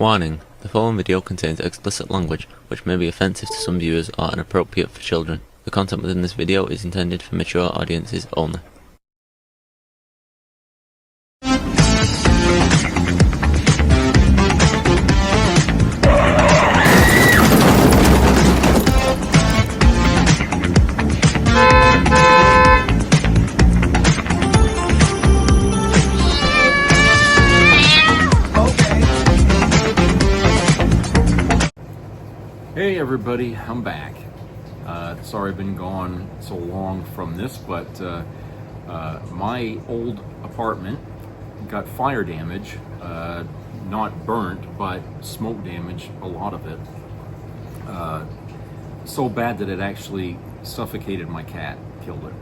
Warning: the following video contains explicit language which may be offensive to some viewers or inappropriate for children. The content within this video is intended for mature audiences only. Hey everybody, I'm back. Sorry I've been gone so long from this, but my old apartment got fire damage, not burnt, but smoke damage, a lot of it. So bad that it actually suffocated my cat, killed it.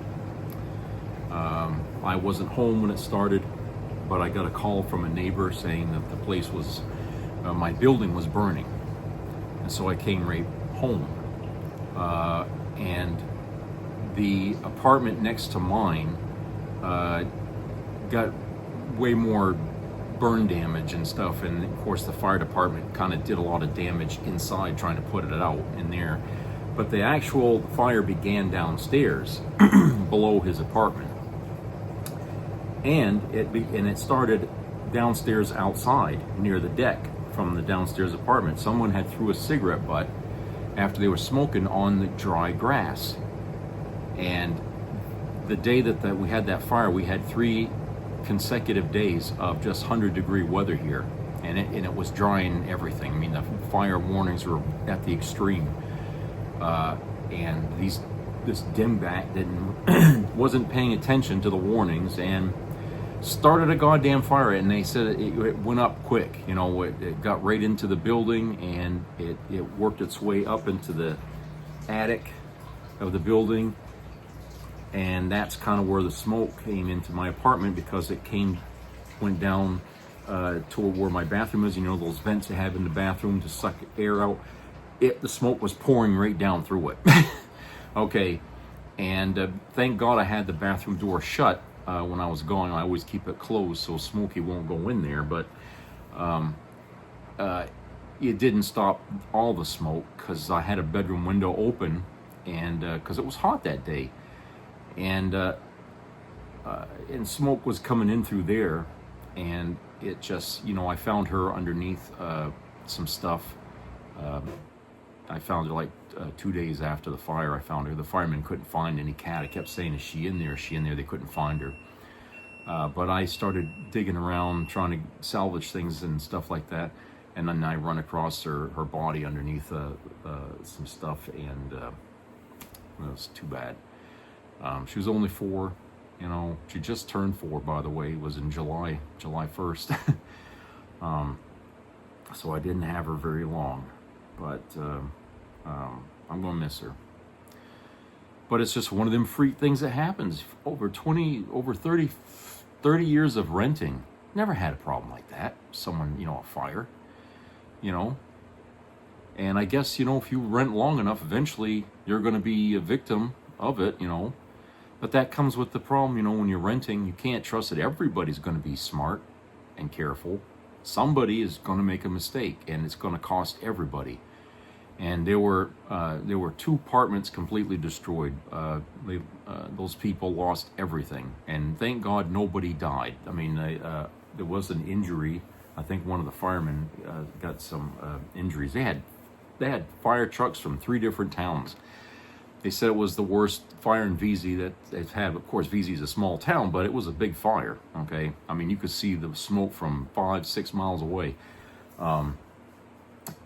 I wasn't home when it started, but I got a call from a neighbor saying that the place was, my building was burning. And so I came right home, and the apartment next to mine got way more burn damage and stuff, and of course the fire department kind of did a lot of damage inside trying to put it out in there. But the actual fire began downstairs below his apartment, and it started downstairs outside near the deck from the downstairs apartment. Someone had threw a cigarette butt after they were smoking on the dry grass. And the day that we had that fire, we had 3 consecutive days of just 100-degree weather here, and it was drying everything. I mean, the fire warnings were at the extreme, and this dingbat wasn't paying attention to the warnings and started a goddamn fire. And they said it went up quick. You know, it got right into the building, and it worked its way up into the attic of the building, and that's kind of where the smoke came into my apartment, because it went down to where my bathroom is. You know, those vents you have in the bathroom to suck air out. The smoke was pouring right down through it. Okay, and thank God I had the bathroom door shut. When I was gone, I always keep it closed so Smokey won't go in there, but it didn't stop all the smoke, because I had a bedroom window open, and because it was hot that day, and smoke was coming in through there, and it just, you know, I found her underneath some stuff. I found her like 2 days after the fire. I found her. The firemen couldn't find any cat. I kept saying, is she in there? Is she in there? They couldn't find her. But I started digging around, trying to salvage things and stuff like that. And then I run across her body underneath some stuff, and it was too bad. She was only 4, you know. She just turned 4, by the way. It was in July 1st. So I didn't have her very long, but I'm gonna miss her. But it's just one of them freak things that happens. Over 30 years of renting, never had a problem like that. Someone, you know, a fire, you know. And I guess, you know, if you rent long enough, eventually you're gonna be a victim of it, you know. But that comes with the problem, you know, when you're renting, you can't trust that everybody's gonna be smart and careful. Somebody is gonna make a mistake, and it's gonna cost everybody. And there were 2 apartments completely destroyed. Those people lost everything, and thank God nobody died. I mean, there was an injury. I think one of the firemen got some injuries. They had fire trucks from 3 different towns. They said it was the worst fire in VZ that they've had. Of course, VZ is a small town, but it was a big fire. Okay, I mean, you could see the smoke from 5-6 miles away.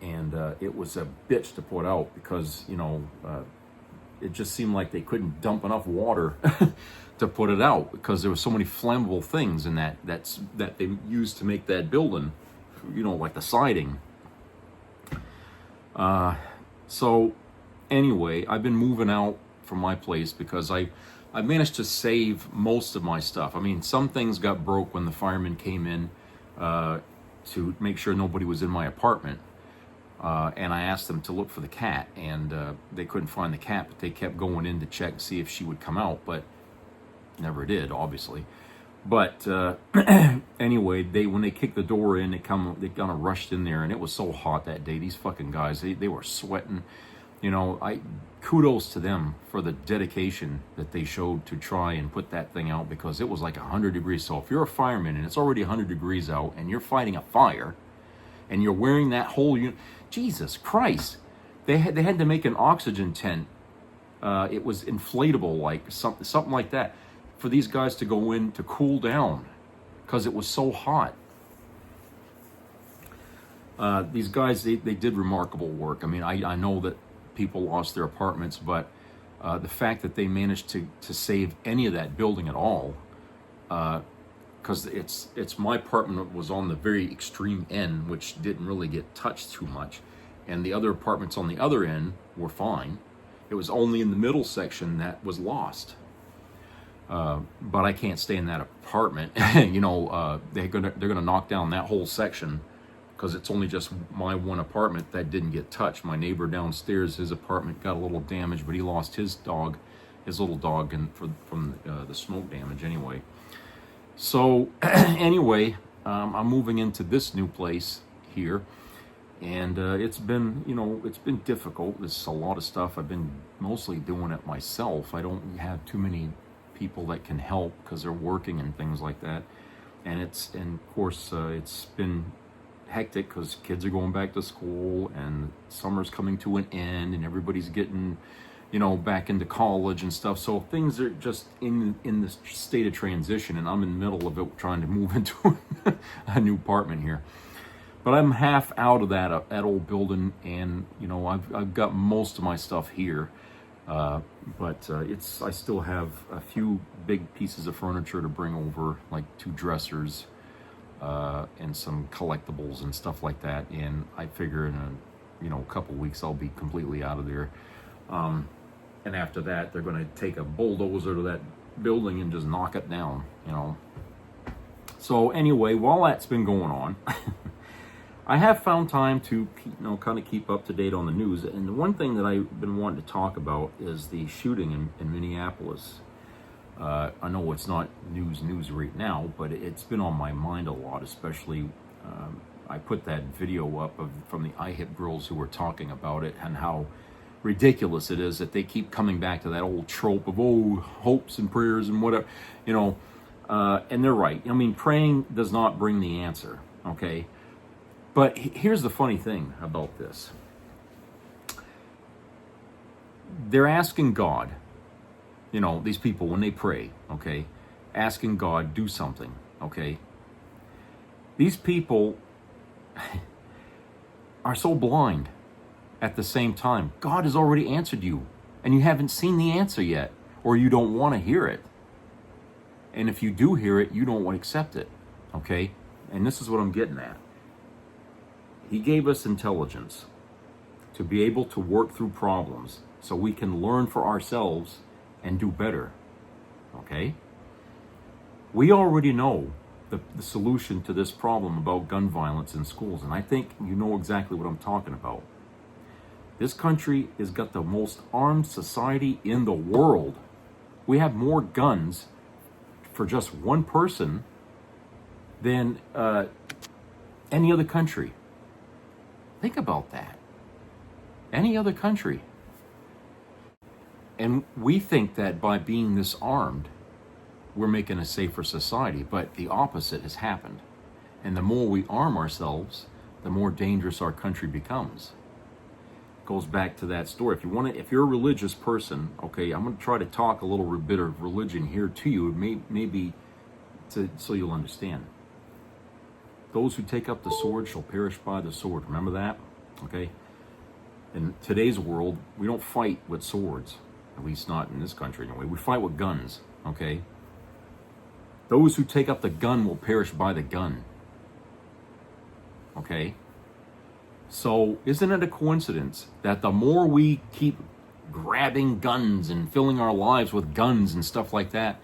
And it was a bitch to put out, because, you know, it just seemed like they couldn't dump enough water to put it out, because there were so many flammable things in that they used to make that building, you know, like the siding. So anyway, I've been moving out from my place because I managed to save most of my stuff. I mean, some things got broke when the firemen came in to make sure nobody was in my apartment. And I asked them to look for the cat, and they couldn't find the cat, but they kept going in to check and see if she would come out, but never did, obviously. But anyway, when they kicked the door in, they kind of rushed in there, and it was so hot that day. These fucking guys, they were sweating. You know, kudos to them for the dedication that they showed to try and put that thing out, because it was like 100 degrees. So if you're a fireman and it's already 100 degrees out and you're fighting a fire and you're wearing that whole Jesus Christ, they had to make an oxygen tent. It was inflatable, like something like that, for these guys to go in to cool down because it was so hot. These guys, they did remarkable work. I mean, I know that people lost their apartments, but the fact that they managed to save any of that building at all, because it's my apartment was on the very extreme end, which didn't really get touched too much, and the other apartments on the other end were fine. It was only in the middle section that was lost. But I can't stay in that apartment. You know, they're gonna knock down that whole section, because it's only just my one apartment that didn't get touched. My neighbor downstairs, his apartment got a little damaged, but he lost his dog, his little dog, from the smoke damage anyway. So anyway, I'm moving into this new place here, and it's been, you know, it's been difficult. There's a lot of stuff. I've been mostly doing it myself. I don't have too many people that can help because they're working and things like that. And of course it's been hectic because kids are going back to school and summer's coming to an end and everybody's getting, you know, back into college and stuff. So things are just in this state of transition, and I'm in the middle of it trying to move into a new apartment here. But I'm half out of that old building, and you know, I've got most of my stuff here. But I still have a few big pieces of furniture to bring over, like 2 dressers, and some collectibles and stuff like that. And I figure in a couple weeks I'll be completely out of there. And after that, they're going to take a bulldozer to that building and just knock it down, you know. So anyway, while that's been going on, I have found time to kind of keep up to date on the news. And the one thing that I've been wanting to talk about is the shooting in Minneapolis. I know it's not news right now, but it's been on my mind a lot, especially I put that video up from the IHIP girls who were talking about it and how ridiculous it is that they keep coming back to that old trope of, hopes and prayers and whatever, you know, and they're right. I mean, praying does not bring the answer, okay? But here's the funny thing about this. They're asking God, you know, these people, when they pray, okay, asking God, do something, okay? These people are so blind at the same time. God has already answered you, and you haven't seen the answer yet, or you don't want to hear it. And if you do hear it, you don't want to accept it, okay? And this is what I'm getting at. He gave us intelligence to be able to work through problems so we can learn for ourselves and do better, okay? We already know the solution to this problem about gun violence in schools, and I think you know exactly what I'm talking about. This country has got the most armed society in the world. We have more guns for just one person than any other country. Think about that. Any other country. And we think that by being this armed, we're making a safer society, but the opposite has happened. And the more we arm ourselves, the more dangerous our country becomes. It goes back to that story. If you're a religious person, okay, I'm going to try to talk a little bit of religion here to you, maybe so you'll understand. Those who take up the sword shall perish by the sword. Remember that? Okay? In today's world, we don't fight with swords. At least not in this country anyway. We fight with guns. Okay? Those who take up the gun will perish by the gun. Okay? So, isn't it a coincidence that the more we keep grabbing guns and filling our lives with guns and stuff like that,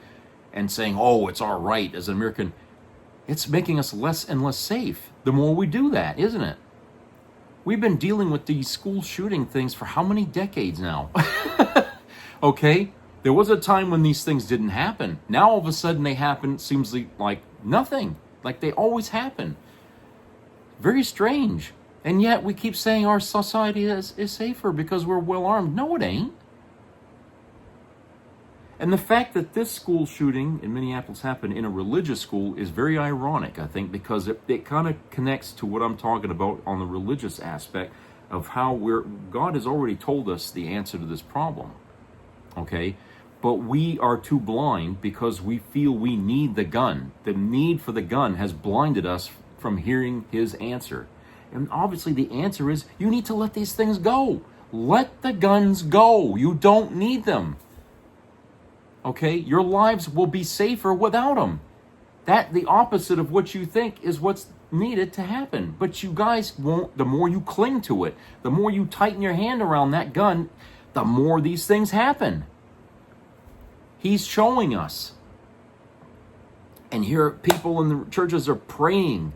and saying, it's our right as an American, it's making us less and less safe the more we do that, isn't it? We've been dealing with these school shooting things for how many decades now? Okay? There was a time when these things didn't happen. Now all of a sudden they happen. It seems like nothing. Like they always happen. Very strange. And yet we keep saying our society is safer because we're well armed. No, it ain't. And the fact that this school shooting in Minneapolis happened in a religious school is very ironic, I think, because it kind of connects to what I'm talking about on the religious aspect of how God has already told us the answer to this problem. Okay? But we are too blind because we feel we need the gun. The need for the gun has blinded us from hearing his answer. And obviously the answer is you need to let these things go. Let the guns go. You don't need them. Okay? Your lives will be safer without them. The opposite of what you think is what's needed to happen. But you guys won't, the more you cling to it, the more you tighten your hand around that gun, the more these things happen. He's showing us. And here people in the churches are praying,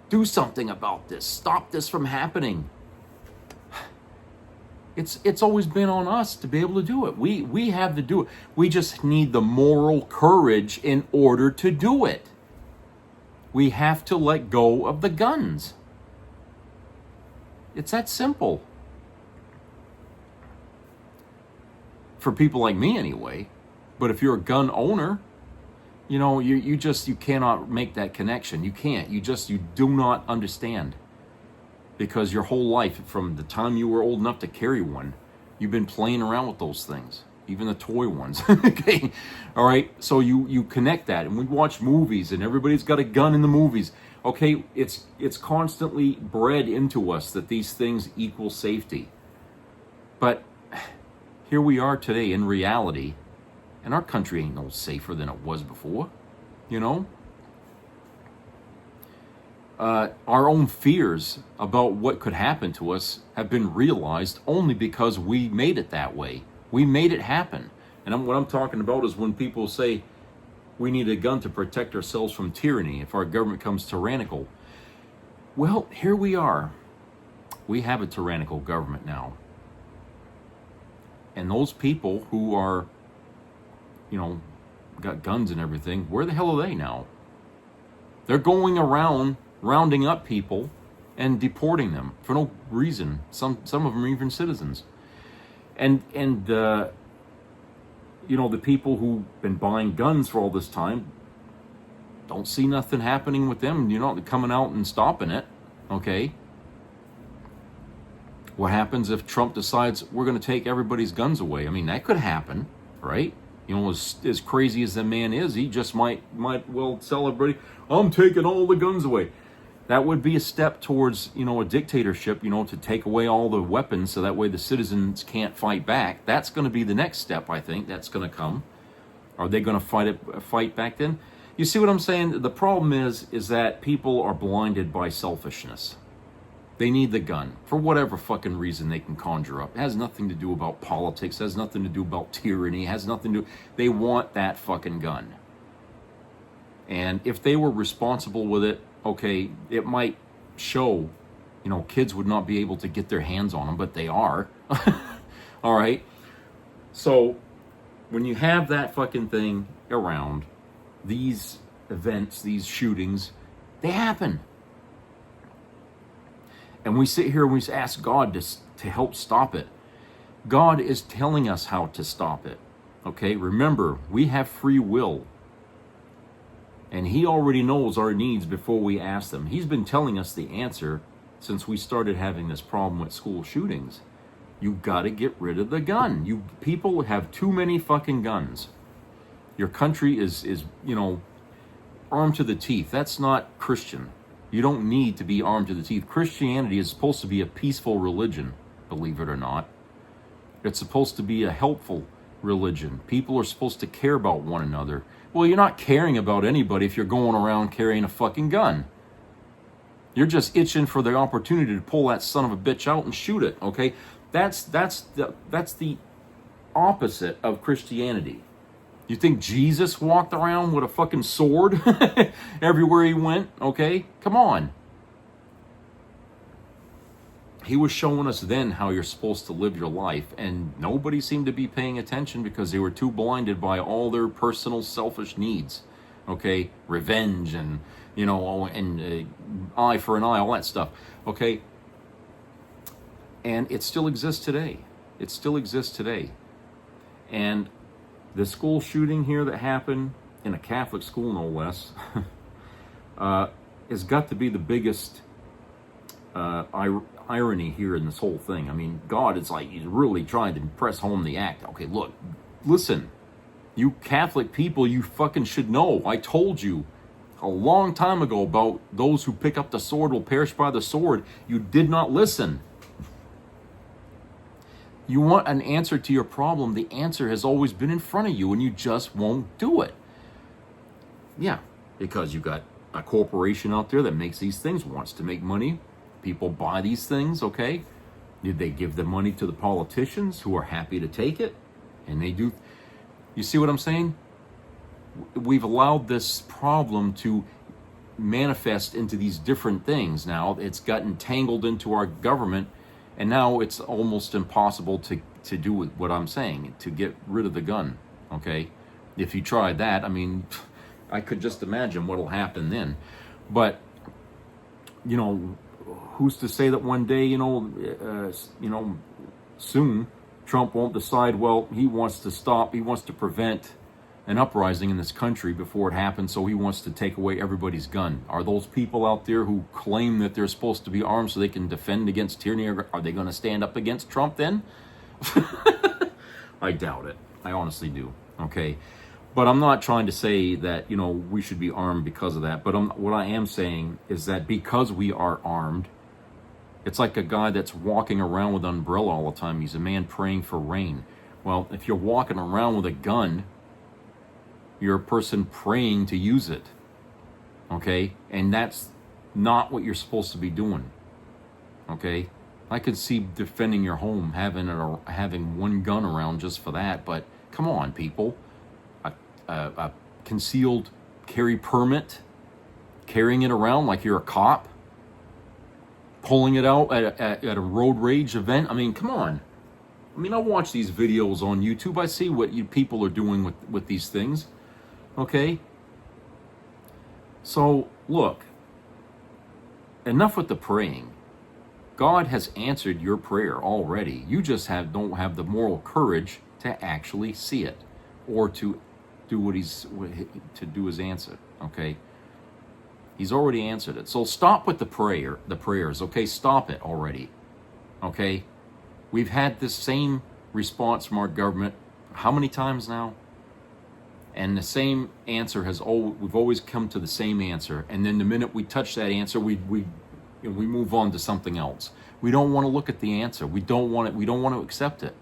do something about this. Stop this from happening. It's always been on us to be able to do it. We have to do it. We just need the moral courage in order to do it. We have to let go of the guns. It's that simple. For people like me anyway. But if you're a gun owner, you know, you cannot make that connection. You can't. You do not understand. Because your whole life, from the time you were old enough to carry one, you've been playing around with those things. Even the toy ones. Okay? All right? So you connect that. And we watch movies and everybody's got a gun in the movies. Okay? It's constantly bred into us that these things equal safety. But here we are today in reality. And our country ain't no safer than it was before, you know? Our own fears about what could happen to us have been realized only because we made it that way. We made it happen. And what I'm talking about is when people say we need a gun to protect ourselves from tyranny if our government becomes tyrannical. Well, here we are. We have a tyrannical government now. And those people who are, you know, got guns and everything, where the hell are they now? They're going around rounding up people and deporting them for no reason. Some of them are even citizens. And you know, the people who've been buying guns for all this time don't see nothing happening with them. You're not coming out and stopping it. Okay? What happens if Trump decides we're going to take everybody's guns away? I mean, that could happen, right? You know, as crazy as the man is, he just might well tell everybody, I'm taking all the guns away. That would be a step towards, you know, a dictatorship, you know, to take away all the weapons so that way the citizens can't fight back. That's going to be the next step, I think. That's going to come. Are they going to fight back then? You see what I'm saying? The problem is that people are blinded by selfishness. They need the gun for whatever fucking reason they can conjure up. It has nothing to do about politics. It has nothing to do about tyranny. It has nothing to do. They want that fucking gun. And if they were responsible with it, okay, it might show, you know, kids would not be able to get their hands on them, but they are. All right. So when you have that fucking thing around, these events, these shootings, they happen. And we sit here and we ask God to help stop it. God is telling us how to stop it. Okay, remember, we have free will. And he already knows our needs before we ask them. He's been telling us the answer since we started having this problem with school shootings. You got to get rid of the gun. You people have too many fucking guns. Your country is you know, armed to the teeth. That's not Christian. You don't need to be armed to the teeth. Christianity is supposed to be a peaceful religion, believe it or not. It's supposed to be a helpful religion. People are supposed to care about one another. Well, you're not caring about anybody if you're going around carrying a fucking gun. You're just itching for the opportunity to pull that son of a bitch out and shoot it, okay? That's the opposite of Christianity. You think Jesus walked around with a fucking sword everywhere he went? Okay? Come on. he was showing us then how you're supposed to live your life, and nobody seemed to be paying attention because they were too blinded by all their personal selfish needs. Okay, revenge and eye for an eye, all that stuff. Okay, and it still exists today. It still exists today. And the school shooting here that happened in a Catholic school, no less, has got to be the biggest irony here in this whole thing. I mean, God is like, he's really trying to press home the act. Okay, look, listen, you Catholic people, you fucking should know. I told you a long time ago about those who pick up the sword will perish by the sword. You did not listen. You want an answer to your problem. The answer has always been in front of you, and you just won't do it. Yeah, because you got a corporation out there that makes these things, wants to make money. People buy these things, okay? Did they give the money to the politicians who are happy to take it? And they do. You see what I'm saying? We've allowed this problem to manifest into these different things now. It's gotten tangled into our government, and now it's almost impossible to do what I'm saying, to get rid of the gun, okay? If you try that, I mean, I could just imagine what'll happen then. But, who's to say that one day, soon, Trump won't decide, well, he wants to prevent an uprising in this country before it happens, so he wants to take away everybody's gun. Are those people out there who claim that they're supposed to be armed so they can defend against tyranny, are they going to stand up against Trump then? I doubt it. I honestly do, okay? But I'm not trying to say that, we should be armed because of that. But what I am saying is that because we are armed, it's like a guy that's walking around with an umbrella all the time. He's a man praying for rain. Well, if you're walking around with a gun, you're a person praying to use it, okay? And that's not what you're supposed to be doing, okay? I could see defending your home, having one gun around just for that, but come on, people. A concealed carry permit, carrying it around like you're a cop, pulling it out at a road rage event. I mean, come on. I mean, I watch these videos on YouTube. I see what you people are doing with these things. Okay? So, look. Enough with the praying. God has answered your prayer already. You just don't have the moral courage to actually see it, or to do do his answer. Okay? He's already answered it. So stop with the prayers, okay? Stop it already. Okay? We've had this same response from our government how many times now? And the same answer we've always come to the same answer. And then the minute we touch that answer, we move on to something else. We don't want to look at the answer. We don't want to accept it.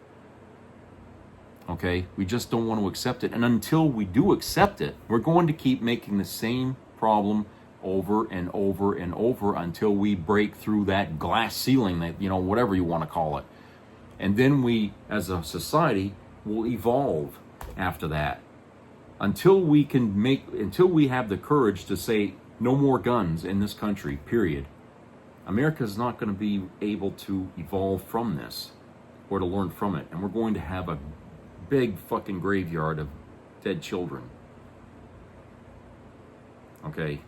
Okay? We just don't want to accept it. And until we do accept it, we're going to keep making the same problem over and over and over until we break through that glass ceiling, that, whatever you want to call it. And then we, as a society, will evolve after that. Until we have the courage to say no more guns in this country, period. America is not going to be able to evolve from this or to learn from it. And we're going to have a big fucking graveyard of dead children. Okay?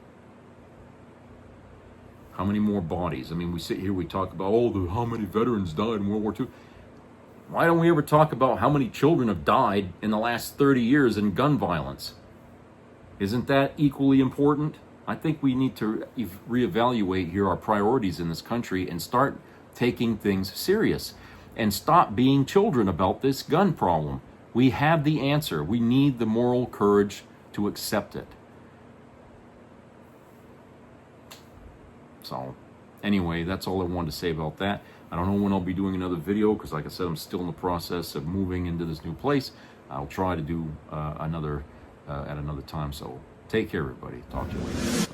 How many more bodies? I mean, we sit here, we talk about, how many veterans died in World War II. Why don't we ever talk about how many children have died in the last 30 years in gun violence? Isn't that equally important? I think we need to reevaluate here our priorities in this country and start taking things serious and stop being children about this gun problem. We have the answer. We need the moral courage to accept it. So, anyway, that's all I wanted to say about that. I don't know when I'll be doing another video because, like I said, I'm still in the process of moving into this new place. I'll try to do another at another time. So, take care, everybody. Talk to you later.